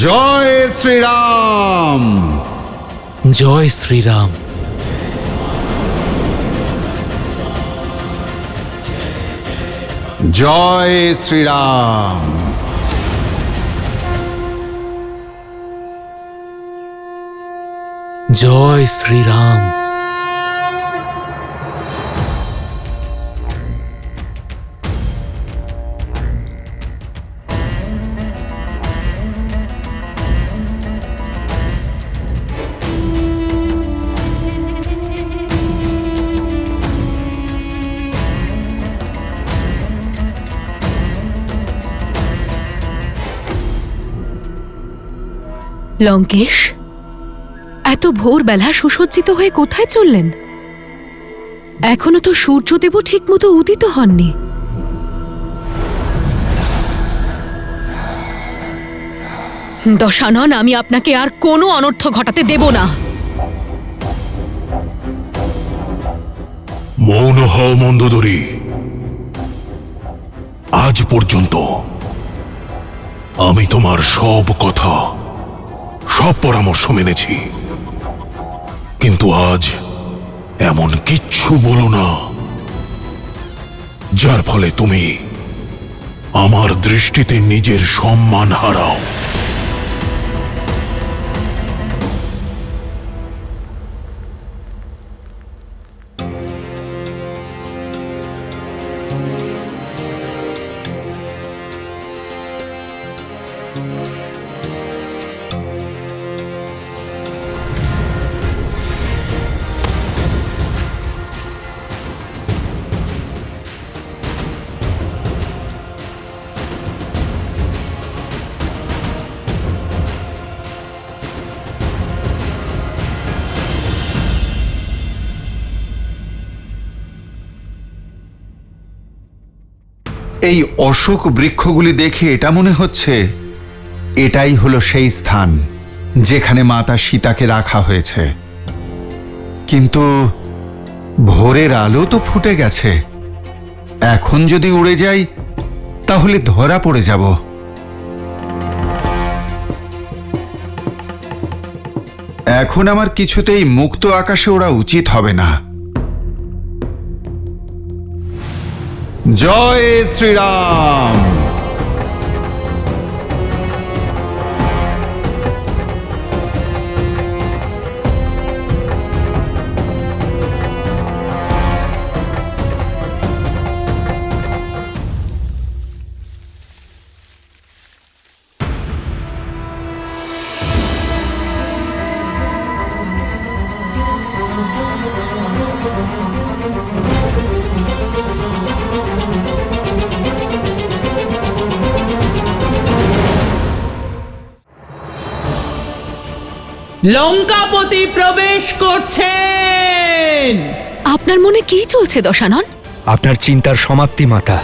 জয় শ্রীরাম, জয় শ্রীরাম। জয় শ্রীরাম। জয় শ্রীরাম। লঙ্কেশ, এত ভোরবেলা সুসজ্জিত হয়ে কোথায় চললেন? এখনো তো সূর্যদেবও ঠিক মতো উদিত হননি। দশানন, আমি আপনাকে আর কোনো অনর্থ ঘটাতে দেব না। মৌন হও মন্দোদরী। আজ পর্যন্ত আমি তোমার সব কথা, সব পরামর্শ মেনেছি, কিন্তু আজ এমন কিচ্ছু বলো না যার ফলে তুমি আমার দৃষ্টিতে নিজের সম্মান হারাও। এই অশোক বৃক্ষগুলি দেখে এটা মনে হচ্ছে এটাই হলো সেই স্থান যেখানে মাতা সীতাকে রাখা হয়েছে। কিন্তু ভোরের আলো তো ফুটে গেছে, এখন যদি উড়ে যাই তাহলে ধরা পড়ে যাব। এখন আমার কিছুতেই মুক্ত আকাশে ওড়া উচিত হবে না। জয় শ্রীরাম। লঙ্কাপতি প্রবেশ করছেন। আপনার মনে কি চলছে দশানন? আপনার চিন্তার সমাপ্তি, মাতা।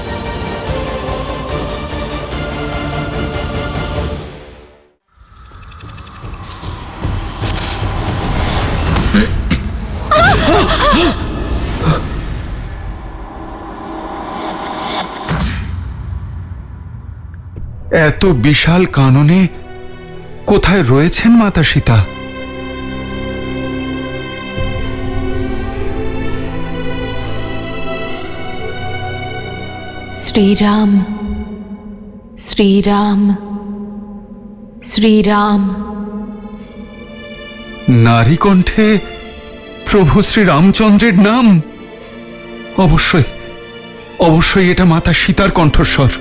এত বিশাল কাননে কোথায় রয়েছেন মাতা সীতা? শ্রীরাম, শ্রীরাম, শ্রীরাম। নারী কণ্ঠে প্রভু শ্রী রামচন্দ্রের নাম। অবশ্যই অবশ্যই এটা মাতা সীতার কণ্ঠস্বর।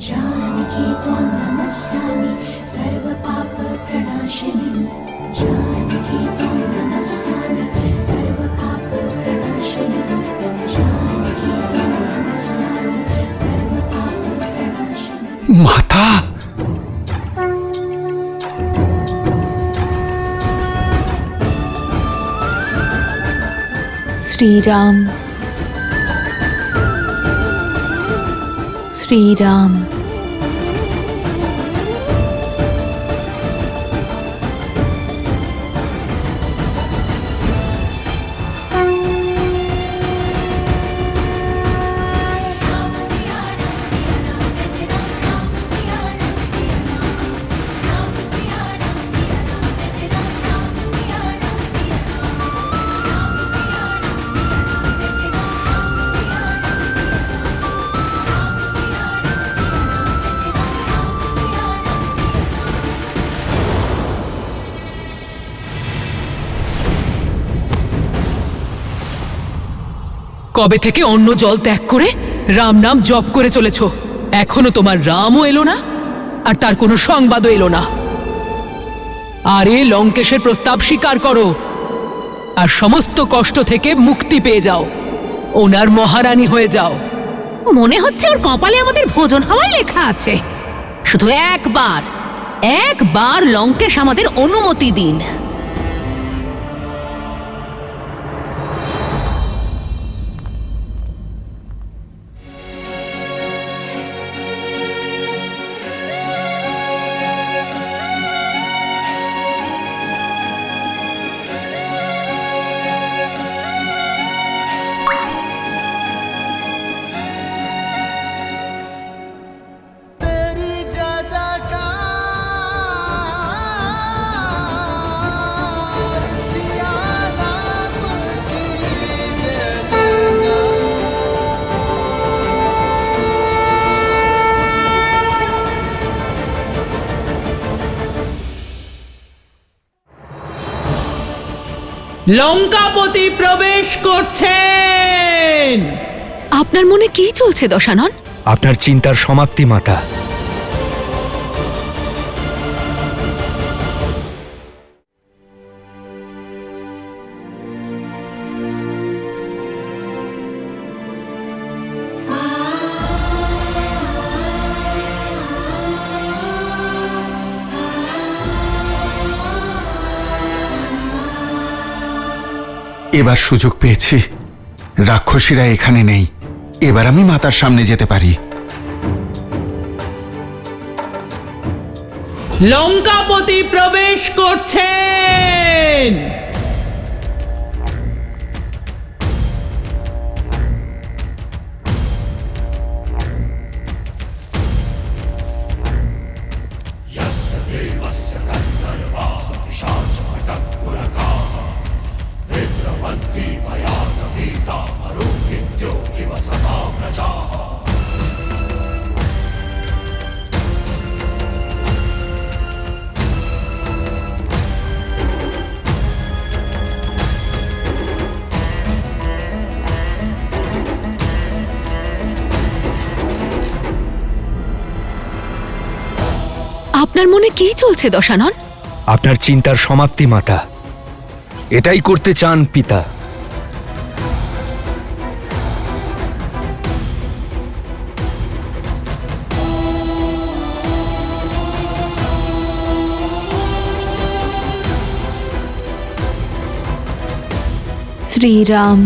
जानकी त्वां नमस्यामि सर्वपापप्रणाशिनीं। जानकी त्वां नमस्यामि सर्वपापप्रणाशिनीं। जानकी त्वां नमस्यामि सर्वपापप्रणाशिनीं। माता, শ্রীরাম, শ্রীরাম। কবে থেকে অন্য জল ত্যাগ করে রাম নাম জপ করে চলেছ? এখনো তোমার রামও এলো না, আর তার কোনো সংবাদও এলো না। আরে লঙ্কেশের প্রস্তাব স্বীকার করো আর সমস্ত কষ্ট থেকে মুক্তি পেয়ে যাও, ওনার মহারানী হয়ে যাও। মনে হচ্ছে ওর কপালে আমাদের ভোজন হওয়াই লেখা আছে। শুধু একবার লঙ্কেশ আমাদের অনুমতি দিন। तेरी जय जयकार লঙ্কাপতি প্রবেশ করছেন। আপনার মনে কি চলছে দশানন? আপনার চিন্তার সমাপ্তি মাতা। এবার সুযোগ পেয়েছি, রাক্ষসীরা এখানে নেই, এবার আমি মাতার সামনে যেতে পারি। লঙ্কাপতি প্রবেশ করছেন। আপনার মনে কি চলছে দশানন? আপনার চিন্তার সমাপ্তি মাতা। এটাই করতে চান পিতা। শ্রীরাম